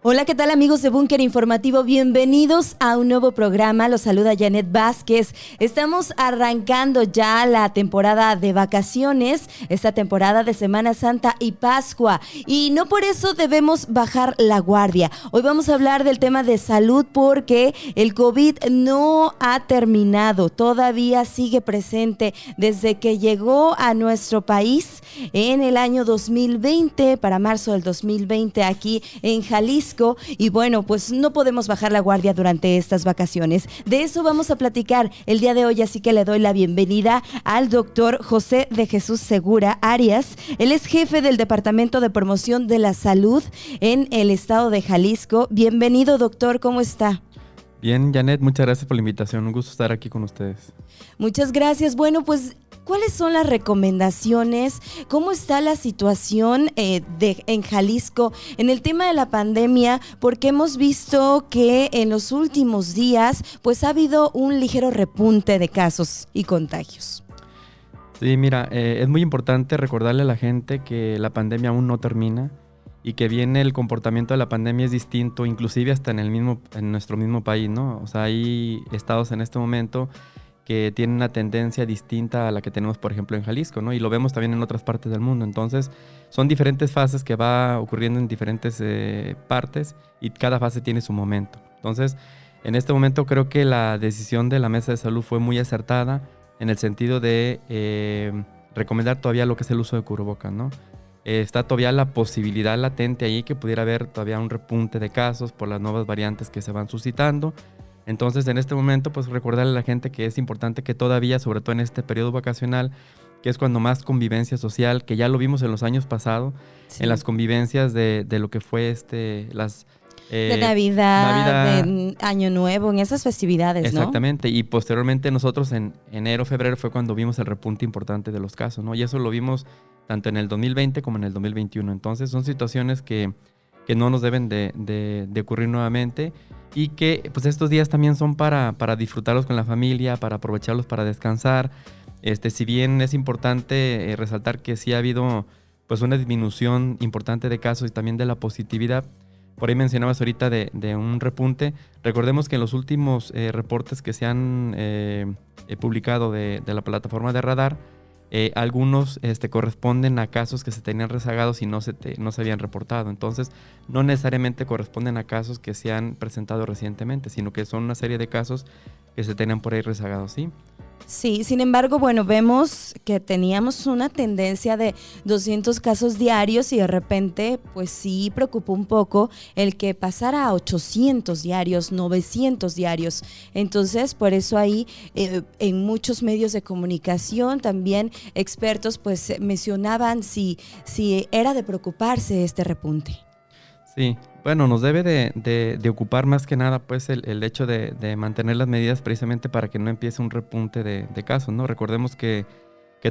Hola, ¿qué tal amigos de Búnker Informativo? Bienvenidos a un nuevo programa. Los saluda Janet Vázquez. Estamos arrancando ya la temporada de vacaciones, esta temporada de Semana Santa y Pascua. Y no por eso debemos bajar la guardia. Hoy vamos a hablar del tema de salud porque el COVID no ha terminado. Todavía sigue presente desde que llegó a nuestro país en el año 2020, para marzo del 2020, aquí en Jalisco. Y bueno, pues no podemos bajar la guardia durante estas vacaciones. De eso vamos a platicar el día de hoy, así que le doy la bienvenida al doctor José de Jesús Segura Arias. Él es jefe del Departamento de Promoción de la Salud en el estado de Jalisco. Bienvenido, doctor, ¿cómo está? Bien, Janet, muchas gracias por la invitación. Un gusto estar aquí con ustedes. Muchas gracias. Bueno, pues, ¿cuáles son las recomendaciones? ¿Cómo está la situación en Jalisco en el tema de la pandemia? Porque hemos visto que en los últimos días pues ha habido un ligero repunte de casos y contagios. Sí, mira, es muy importante recordarle a la gente que la pandemia aún no termina y que bien el comportamiento de la pandemia es distinto, inclusive hasta en nuestro mismo país, ¿no? O sea, hay estados en este momento que tienen una tendencia distinta a la que tenemos, por ejemplo, en Jalisco, ¿no? Y lo vemos también en otras partes del mundo. Entonces, son diferentes fases que va ocurriendo en diferentes partes y cada fase tiene su momento. Entonces, en este momento creo que la decisión de la Mesa de Salud fue muy acertada en el sentido de recomendar todavía lo que es el uso de cubrebocas, ¿no? Está todavía la posibilidad latente ahí que pudiera haber todavía un repunte de casos por las nuevas variantes que se van suscitando. Entonces, en este momento, pues recordarle a la gente que es importante que todavía, sobre todo en este periodo vacacional, que es cuando más convivencia social, que ya lo vimos en los años pasados, sí, en las convivencias de lo que fue de Navidad, de Año Nuevo, en esas festividades, exactamente, ¿no? Y posteriormente nosotros en enero, febrero fue cuando vimos el repunte importante de los casos, ¿no? Y eso lo vimos tanto en el 2020 como en el 2021. Entonces son situaciones que no nos deben de ocurrir nuevamente y que pues estos días también son para disfrutarlos con la familia, para aprovecharlos para descansar. Si bien es importante resaltar que sí ha habido pues una disminución importante de casos y también de la positividad. Por ahí mencionabas ahorita de un repunte. Recordemos que en los últimos reportes que se han publicado de la plataforma de Radar, algunos corresponden a casos que se tenían rezagados y no se habían reportado. Entonces, no necesariamente corresponden a casos que se han presentado recientemente, sino que son una serie de casos que se tenían por ahí rezagados, ¿sí? Sí, sin embargo, bueno, vemos que teníamos una tendencia de 200 casos diarios y de repente, pues sí preocupó un poco el que pasara a 800 diarios, 900 diarios. Entonces, por eso ahí en muchos medios de comunicación, también expertos, pues mencionaban si era de preocuparse este repunte. Sí, bueno, nos debe de ocupar más que nada pues el hecho de mantener las medidas precisamente para que no empiece un repunte de casos, ¿no? Recordemos que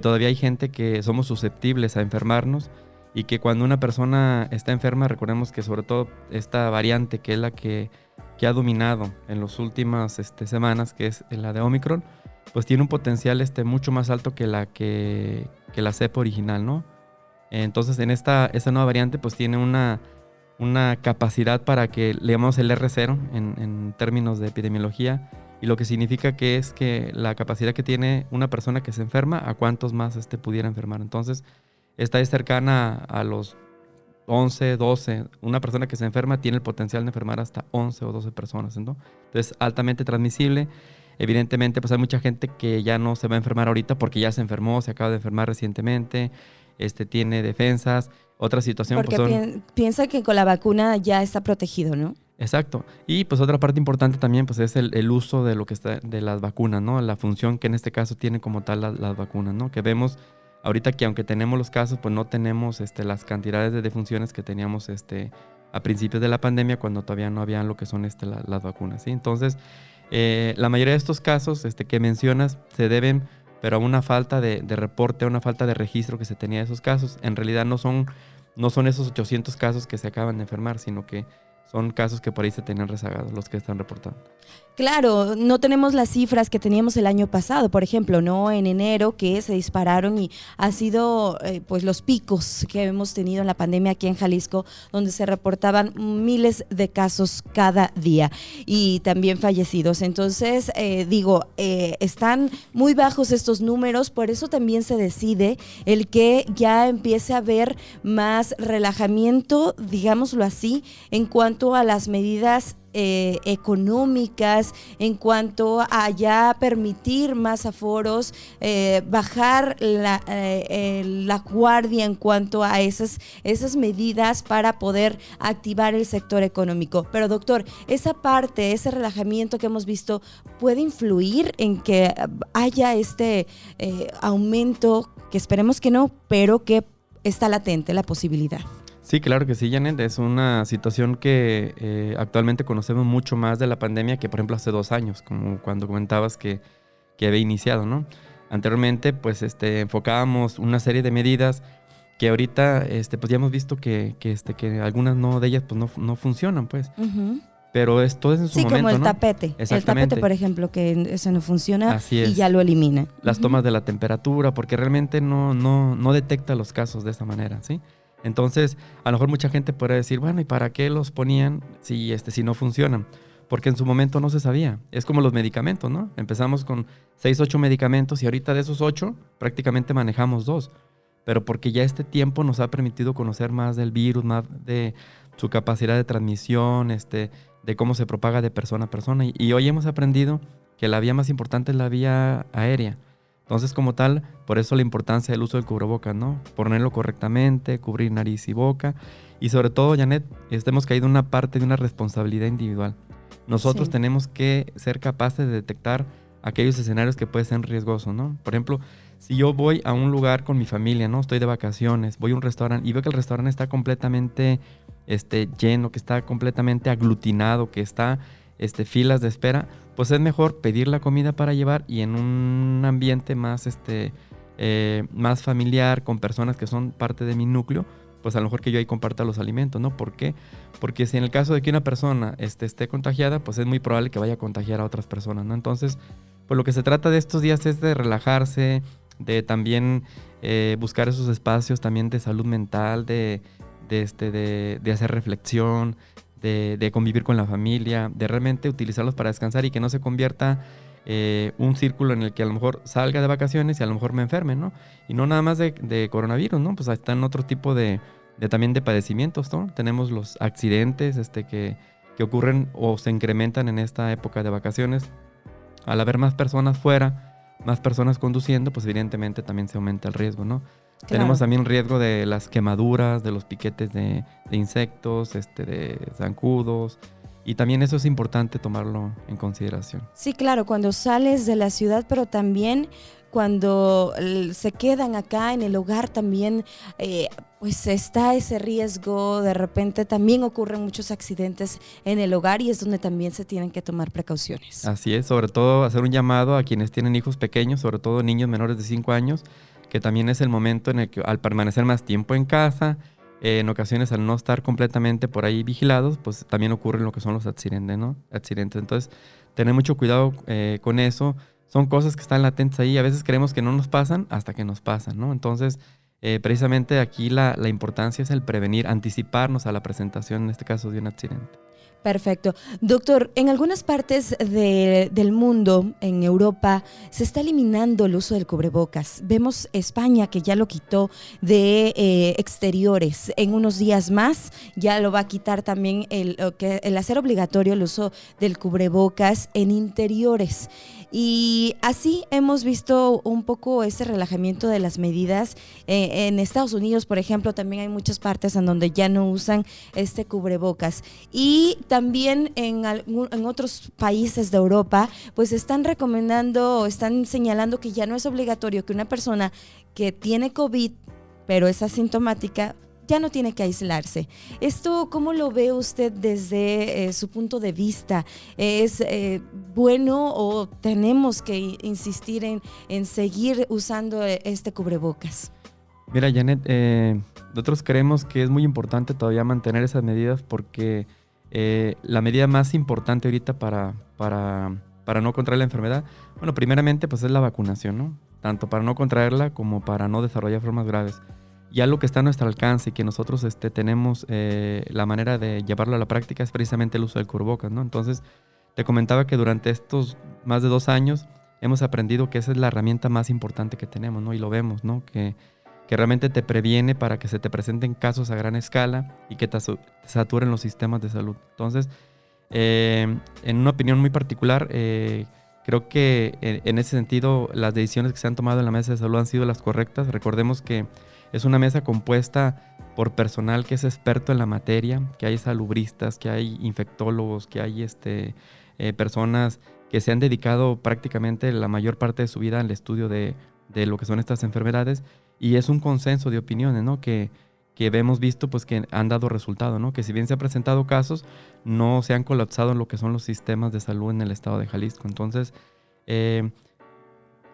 todavía hay gente que somos susceptibles a enfermarnos y que cuando una persona está enferma, recordemos que sobre todo esta variante que es la que ha dominado en las últimas semanas, que es la de Omicron, pues tiene un potencial mucho más alto que la cepa original, ¿no? Entonces esta nueva variante pues tiene una capacidad para que le llamamos el R0 en términos de epidemiología, y lo que significa que es que la capacidad que tiene una persona que se enferma a cuántos más pudiera enfermar. Entonces, esta es cercana a los 11, 12. Una persona que se enferma tiene el potencial de enfermar hasta 11 o 12 personas, ¿no? Entonces, altamente transmisible. Evidentemente, pues hay mucha gente que ya no se va a enfermar ahorita porque ya se enfermó, se acaba de enfermar recientemente, tiene defensas. Otra situación porque pues piensa que con la vacuna ya está protegido, ¿no? Exacto. Y pues otra parte importante también pues es el uso de lo que está de las vacunas, ¿no? La función que en este caso tiene como tal las vacunas, ¿no? Que vemos ahorita que aunque tenemos los casos, pues no tenemos las cantidades de defunciones que teníamos a principios de la pandemia, cuando todavía no habían lo que son las vacunas, ¿sí? Entonces, la mayoría de estos casos que mencionas se deben, pero a una falta de reporte, a una falta de registro que se tenía de esos casos. En realidad no son esos 800 casos que se acaban de enfermar, sino que son casos que por ahí se tenían rezagados, los que están reportando. Claro, no tenemos las cifras que teníamos el año pasado, por ejemplo, ¿no? En enero que se dispararon y ha sido pues los picos que hemos tenido en la pandemia aquí en Jalisco, donde se reportaban miles de casos cada día y también fallecidos. Entonces, están muy bajos estos números, por eso también se decide el que ya empiece a haber más relajamiento, digámoslo así, en cuanto a las medidas económicas, en cuanto a ya permitir más aforos, bajar la guardia en cuanto a esas medidas para poder activar el sector económico. Pero doctor, esa parte, ese relajamiento que hemos visto, ¿puede influir en que haya este aumento, que esperemos que no, pero que está latente la posibilidad? Sí, claro que sí, Janet. Es una situación que actualmente conocemos mucho más de la pandemia que, por ejemplo, hace 2 años, como cuando comentabas que había iniciado, ¿no? Anteriormente, pues, enfocábamos una serie de medidas que ahorita, pues, ya hemos visto que algunas de ellas, pues, no funcionan, pues. Uh-huh. Pero todo es en su momento, como el ¿no? tapete. El tapete, por ejemplo, que eso no funciona. Así es. Y ya lo elimina. Las tomas de la temperatura, porque realmente no detecta los casos de esa manera, ¿sí? Entonces, a lo mejor mucha gente podría decir, bueno, ¿y para qué los ponían si no funcionan? Porque en su momento no se sabía. Es como los medicamentos, ¿no? Empezamos con 6, 8 medicamentos y ahorita de esos 8 prácticamente manejamos 2. Pero porque ya este tiempo nos ha permitido conocer más del virus, más de su capacidad de transmisión, de cómo se propaga de persona a persona. Y hoy hemos aprendido que la vía más importante es la vía aérea. Entonces, como tal, por eso la importancia del uso del cubrebocas, ¿no? Ponerlo correctamente, cubrir nariz y boca. Y sobre todo, Janet, hemos caído en una parte de una responsabilidad individual. Nosotros tenemos que ser capaces de detectar aquellos escenarios que pueden ser riesgosos, ¿no? Por ejemplo, si yo voy a un lugar con mi familia, ¿no? Estoy de vacaciones, voy a un restaurante y veo que el restaurante está completamente lleno, que está completamente aglutinado, que está filas de espera, pues es mejor pedir la comida para llevar y en un ambiente más, más familiar, con personas que son parte de mi núcleo, pues a lo mejor que yo ahí comparta los alimentos, ¿no? ¿Por qué? Porque si en el caso de que una persona esté contagiada, pues es muy probable que vaya a contagiar a otras personas, ¿no? Entonces, pues lo que se trata de estos días es de relajarse, de también buscar esos espacios también de salud mental, de hacer reflexión, de convivir con la familia, de realmente utilizarlos para descansar y que no se convierta un círculo en el que a lo mejor salga de vacaciones y a lo mejor me enferme, ¿no? Y no nada más de coronavirus, ¿no? Pues están otro tipo también de padecimientos, ¿no? Tenemos los accidentes que ocurren o se incrementan en esta época de vacaciones. Al haber más personas fuera, más personas conduciendo, pues evidentemente también se aumenta el riesgo, ¿no? Claro. Tenemos también riesgo de las quemaduras, de los piquetes de insectos, de zancudos. Y también eso es importante tomarlo en consideración. Sí, claro, cuando sales de la ciudad, pero también cuando se quedan acá en el hogar también, pues está ese riesgo. De repente también ocurren muchos accidentes en el hogar y es donde también se tienen que tomar precauciones. Así es, sobre todo hacer un llamado a quienes tienen hijos pequeños, sobre todo niños menores de 5 años, que también es el momento en el que al permanecer más tiempo en casa, en ocasiones al no estar completamente por ahí vigilados, pues también ocurren lo que son los accidentes, ¿no? Entonces, tener mucho cuidado con eso. Son cosas que están latentes ahí. A veces creemos que no nos pasan hasta que nos pasan, ¿no? Entonces, precisamente aquí la importancia es el prevenir, anticiparnos a la presentación, en este caso, de un accidente. Perfecto. Doctor, en algunas partes del mundo, en Europa, se está eliminando el uso del cubrebocas. Vemos España que ya lo quitó de exteriores. En unos días más ya lo va a quitar también el hacer obligatorio el uso del cubrebocas en interiores. Y así hemos visto un poco ese relajamiento de las medidas. En Estados Unidos, por ejemplo, también hay muchas partes en donde ya no usan este cubrebocas. Y también en otros países de Europa, pues están recomendando, están señalando que ya no es obligatorio que una persona que tiene COVID, pero es asintomática, ya no tiene que aislarse. ¿Esto cómo lo ve usted desde su punto de vista? ¿Es bueno o tenemos que insistir en seguir usando este cubrebocas? Mira, Janet, nosotros creemos que es muy importante todavía mantener esas medidas porque la medida más importante ahorita para no contraer la enfermedad, bueno, primeramente pues es la vacunación, ¿no? Tanto para no contraerla como para no desarrollar formas graves. Y algo que está a nuestro alcance y que nosotros tenemos la manera de llevarlo a la práctica es precisamente el uso del cubrebocas, ¿no? Entonces, te comentaba que durante estos más de 2 años hemos aprendido que esa es la herramienta más importante que tenemos, ¿no? Y lo vemos, ¿no? Que realmente te previene para que se te presenten casos a gran escala y que te saturen los sistemas de salud. Entonces, en una opinión muy particular, creo que en ese sentido las decisiones que se han tomado en la mesa de salud han sido las correctas. Recordemos que es una mesa compuesta por personal que es experto en la materia, que hay salubristas, que hay infectólogos, que hay personas que se han dedicado prácticamente la mayor parte de su vida al estudio de lo que son estas enfermedades, y es un consenso de opiniones, ¿no? que hemos visto pues que han dado resultado, ¿no? Que si bien se han presentado casos, no se han colapsado en lo que son los sistemas de salud en el estado de Jalisco. Entonces,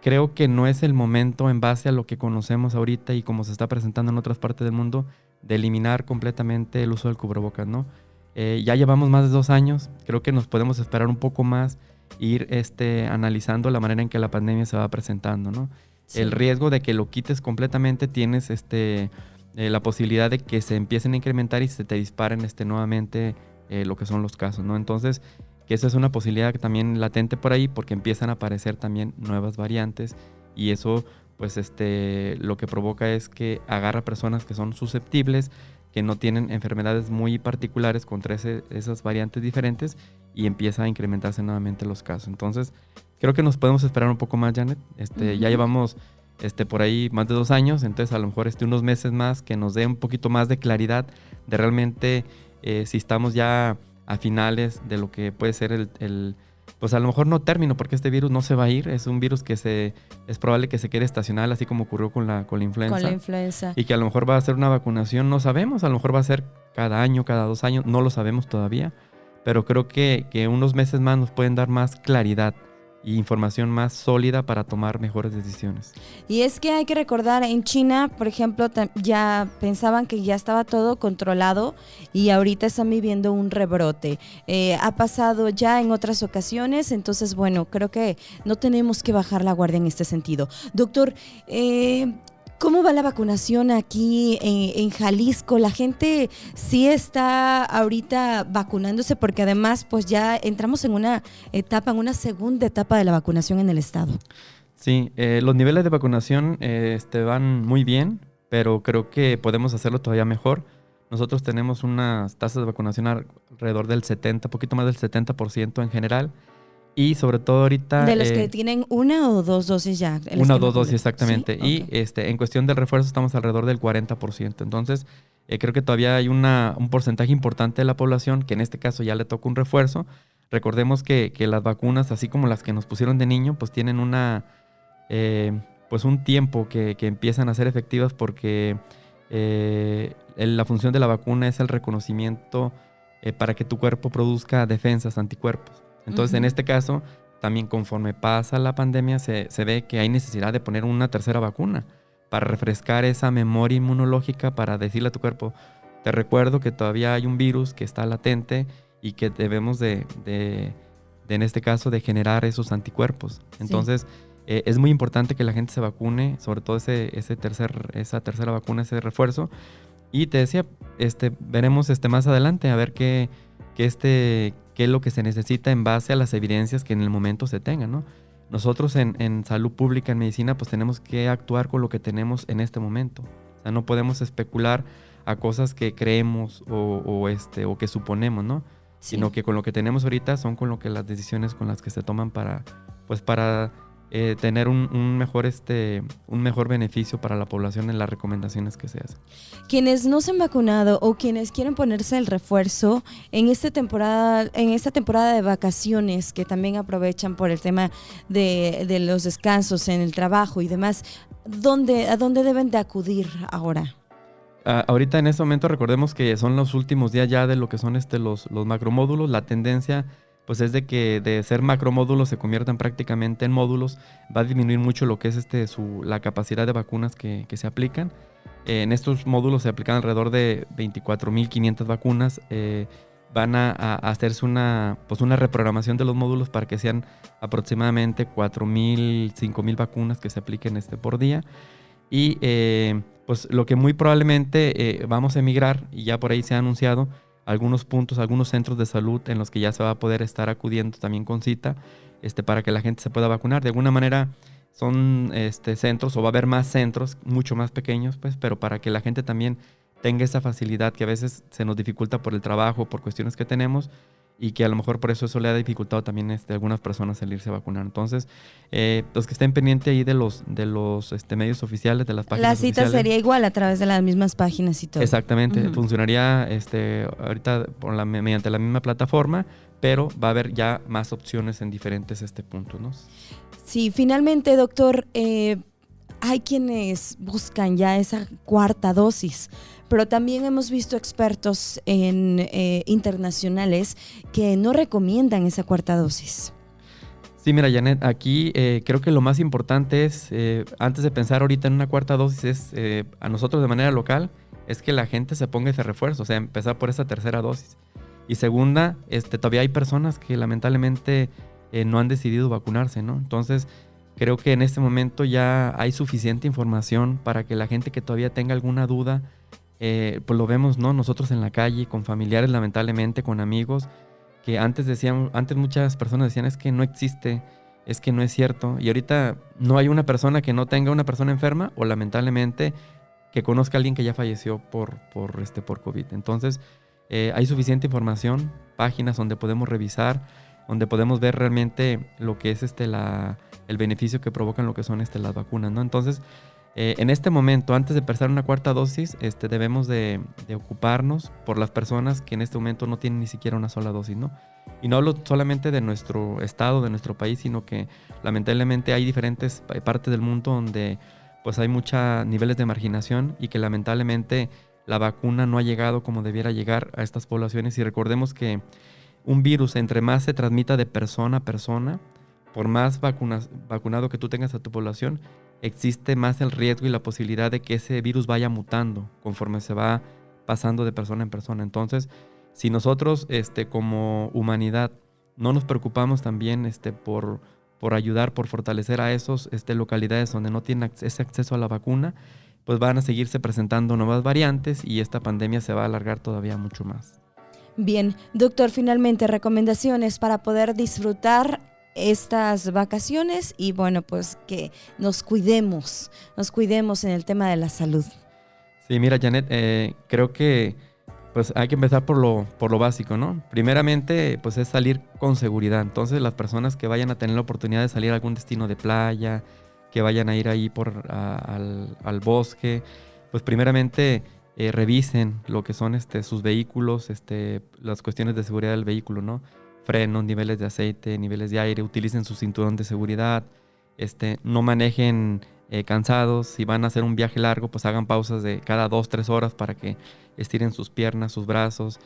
creo que no es el momento, en base a lo que conocemos ahorita y como se está presentando en otras partes del mundo, de eliminar completamente el uso del cubrebocas, ¿no? Ya llevamos más de 2 años, creo que nos podemos esperar un poco más, ir analizando la manera en que la pandemia se va presentando, ¿no? Sí. El riesgo de que lo quites completamente, tienes la posibilidad de que se empiecen a incrementar y se te disparen nuevamente lo que son los casos, ¿no? Entonces, que esa es una posibilidad que también latente por ahí, porque empiezan a aparecer también nuevas variantes, y eso pues lo que provoca es que agarra personas que son susceptibles, que no tienen enfermedades muy particulares contra esas variantes diferentes, y empieza a incrementarse nuevamente los casos. Entonces, creo que nos podemos esperar un poco más, Janet. Ya llevamos por ahí más de 2 años, entonces a lo mejor unos meses más que nos dé un poquito más de claridad de realmente si estamos ya a finales de lo que puede ser pues a lo mejor no término, porque este virus no se va a ir, es un virus que es probable que se quede estacional, así como ocurrió con la influenza. Con la influenza. Y que a lo mejor va a ser una vacunación, no sabemos, a lo mejor va a ser cada año, cada 2 años, no lo sabemos todavía, pero creo que unos meses más nos pueden dar más claridad y información más sólida para tomar mejores decisiones. Y es que hay que recordar, en China, por ejemplo, ya pensaban que ya estaba todo controlado y ahorita están viviendo un rebrote. Ha pasado ya en otras ocasiones, entonces, bueno, creo que no tenemos que bajar la guardia en este sentido. Doctor, ¿cómo va la vacunación aquí en Jalisco? La gente sí está ahorita vacunándose, porque además pues ya entramos en una segunda etapa de la vacunación en el estado. Sí, los niveles de vacunación van muy bien, pero creo que podemos hacerlo todavía mejor. Nosotros tenemos unas tasas de vacunación alrededor del 70%, poquito más del 70% en general. Y sobre todo ahorita... De los que tienen 1 o 2 dosis ya. 1 o 2 dosis, exactamente. ¿Sí? Y Okay. En cuestión del refuerzo estamos alrededor del 40%. Entonces, creo que todavía hay un porcentaje importante de la población que en este caso ya le toca un refuerzo. Recordemos que las vacunas, así como las que nos pusieron de niño, pues tienen un tiempo que empiezan a ser efectivas, porque la función de la vacuna es el reconocimiento para que tu cuerpo produzca defensas, anticuerpos. Entonces, en este caso, también conforme pasa la pandemia, se ve que hay necesidad de poner una tercera vacuna para refrescar esa memoria inmunológica, para decirle a tu cuerpo, te recuerdo que todavía hay un virus que está latente y que debemos en este caso, de generar esos anticuerpos. Entonces, sí. Es muy importante que la gente se vacune, sobre todo esa tercera vacuna, ese refuerzo. Y te decía, veremos más adelante a ver qué es lo que se necesita en base a las evidencias que en el momento se tengan, ¿no? Nosotros en salud pública, en medicina, pues tenemos que actuar con lo que tenemos en este momento. O sea, no podemos especular a cosas que creemos o que suponemos, ¿no? Sí. Sino que con lo que tenemos ahorita son con lo que las decisiones con las que se toman para tener un mejor beneficio para la población en las recomendaciones que se hacen. Quienes no se han vacunado o quienes quieren ponerse el refuerzo en esta temporada de vacaciones, que también aprovechan por el tema de los descansos en el trabajo y demás, ¿a dónde deben de acudir ahora? Ahorita en este momento recordemos que son los últimos días ya de lo que son los macromódulos. La tendencia pues es de que de ser macromódulos se conviertan prácticamente en módulos. Va a disminuir mucho lo que es la capacidad de vacunas que se aplican. En estos módulos se aplican alrededor de 24,500 vacunas. van a hacerse una reprogramación de los módulos para que sean aproximadamente 4,000, 5,000 vacunas que se apliquen por día. Y pues lo que muy probablemente vamos a emigrar, y ya por ahí se ha anunciado, algunos puntos, algunos centros de salud en los que ya se va a poder estar acudiendo también con cita, para que la gente se pueda vacunar. De alguna manera son centros, o va a haber más centros, mucho más pequeños, pues, pero para que la gente también tenga esa facilidad que a veces se nos dificulta por el trabajo, por cuestiones que tenemos, y que a lo mejor por eso le ha dificultado también a algunas personas salirse a vacunar. Entonces, los que estén pendientes ahí de los medios oficiales, de las páginas oficiales. La cita sería igual a través de las mismas páginas y todo. Exactamente, funcionaría ahorita mediante la misma plataforma, pero va a haber ya más opciones en diferentes puntos, ¿no? Sí, finalmente, doctor, hay quienes buscan ya esa cuarta dosis, pero también hemos visto expertos internacionales que no recomiendan esa cuarta dosis. Sí, mira, Janet, aquí creo que lo más importante es, antes de pensar ahorita en una cuarta dosis, a nosotros de manera local, es que la gente se ponga ese refuerzo, o sea, empezar por esa tercera dosis. Y segunda, todavía hay personas que lamentablemente no han decidido vacunarse, ¿no? Entonces, creo que en este momento ya hay suficiente información para que la gente que todavía tenga alguna duda, pues lo vemos, ¿no? Nosotros en la calle, con familiares, lamentablemente, con amigos, que antes muchas personas decían, es que no existe, es que no es cierto. Y ahorita no hay una persona que no tenga una persona enferma, o lamentablemente que conozca a alguien que ya falleció por COVID. Entonces, hay suficiente información, páginas donde podemos revisar, donde podemos ver realmente lo que es el beneficio que provocan lo que son las vacunas, ¿no? Entonces, en este momento, antes de empezar una cuarta dosis, debemos de ocuparnos por las personas que en este momento no tienen ni siquiera una sola dosis, ¿no? Y no hablo solamente de nuestro estado, de nuestro país, sino que lamentablemente hay diferentes partes del mundo donde pues hay muchos niveles de marginación, y que lamentablemente la vacuna no ha llegado como debiera llegar a estas poblaciones. Y recordemos que un virus, entre más se transmita de persona a persona, por más vacunado que tú tengas a tu población, existe más el riesgo y la posibilidad de que ese virus vaya mutando conforme se va pasando de persona en persona. Entonces, si nosotros como humanidad no nos preocupamos también por ayudar, por fortalecer a esos localidades donde no tienen ese acceso a la vacuna, pues van a seguirse presentando nuevas variantes, y esta pandemia se va a alargar todavía mucho más. Bien, doctor, finalmente recomendaciones para poder disfrutar estas vacaciones y bueno, pues que nos cuidemos en el tema de la salud. Sí, mira, Janet, creo que pues hay que empezar por lo básico, ¿no? Primeramente, pues es salir con seguridad. Entonces, las personas que vayan a tener la oportunidad de salir a algún destino de playa, que vayan a ir ahí al bosque, pues primeramente revisen lo que son sus vehículos, las cuestiones de seguridad del vehículo, ¿no? Frenos, niveles de aceite, niveles de aire, utilicen su cinturón de seguridad, no manejen cansados. Si van a hacer un viaje largo, pues hagan pausas de cada 2-3 horas para que estiren sus piernas, sus brazos,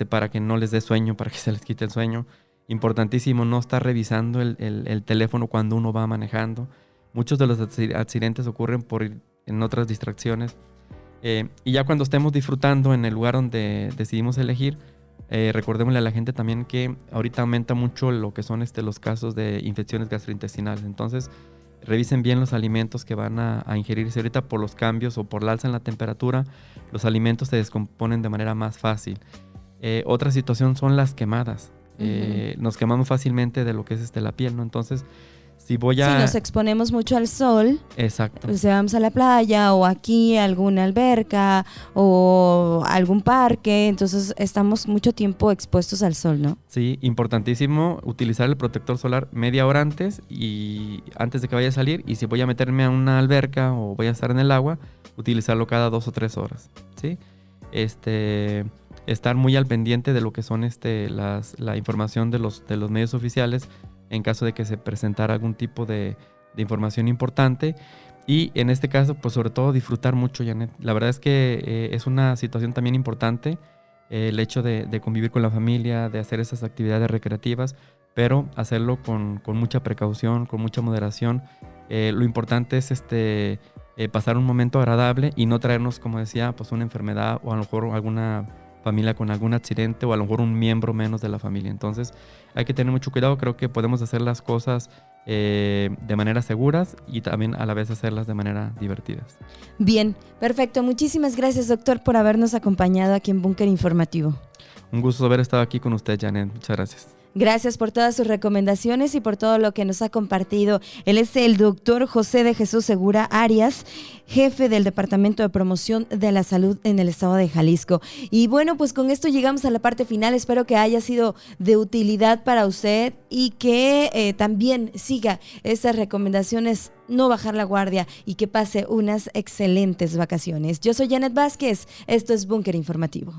para que no les dé sueño, para que se les quite el sueño. Importantísimo no estar revisando el teléfono cuando uno va manejando. Muchos de los accidentes ocurren en otras distracciones. Y ya cuando estemos disfrutando en el lugar donde decidimos elegir, recordémosle a la gente también que ahorita aumenta mucho lo que son los casos de infecciones gastrointestinales. Entonces, revisen bien los alimentos que van a ingerirse ahorita. Por los cambios o por la alza en la temperatura, los alimentos se descomponen de manera más fácil. Otra situación son las quemadas. Nos quemamos fácilmente de lo que es la piel, ¿no? Entonces, si nos exponemos mucho al sol, exacto, pues vamos a la playa o aquí a alguna alberca o algún parque, entonces estamos mucho tiempo expuestos al sol, ¿no? Sí, importantísimo utilizar el protector solar media hora antes de que vaya a salir, y si voy a meterme a una alberca o voy a estar en el agua, utilizarlo cada 2 o 3 horas, ¿sí? Estar muy al pendiente de lo que son la información de los medios oficiales en caso de que se presentara algún tipo de información importante. Y en este caso, pues sobre todo disfrutar mucho, Janet. La verdad es que es una situación también importante el hecho de convivir con la familia, de hacer esas actividades recreativas, pero hacerlo con mucha precaución, con mucha moderación. Lo importante es pasar un momento agradable y no traernos, como decía, pues una enfermedad o a lo mejor alguna familia con algún accidente o a lo mejor un miembro menos de la familia. Entonces hay que tener mucho cuidado. Creo que podemos hacer las cosas de manera seguras y también a la vez hacerlas de manera divertidas. Bien, perfecto. Muchísimas gracias, doctor, por habernos acompañado aquí en Búnker Informativo. Un gusto haber estado aquí con usted, Janet. Muchas gracias. Gracias por todas sus recomendaciones y por todo lo que nos ha compartido. Él es el doctor José de Jesús Segura Arias, jefe del Departamento de Promoción de la Salud en el estado de Jalisco. Y bueno, pues con esto llegamos a la parte final. Espero que haya sido de utilidad para usted y que también siga esas recomendaciones, no bajar la guardia y que pase unas excelentes vacaciones. Yo soy Janet Vázquez. Esto es Búnker Informativo.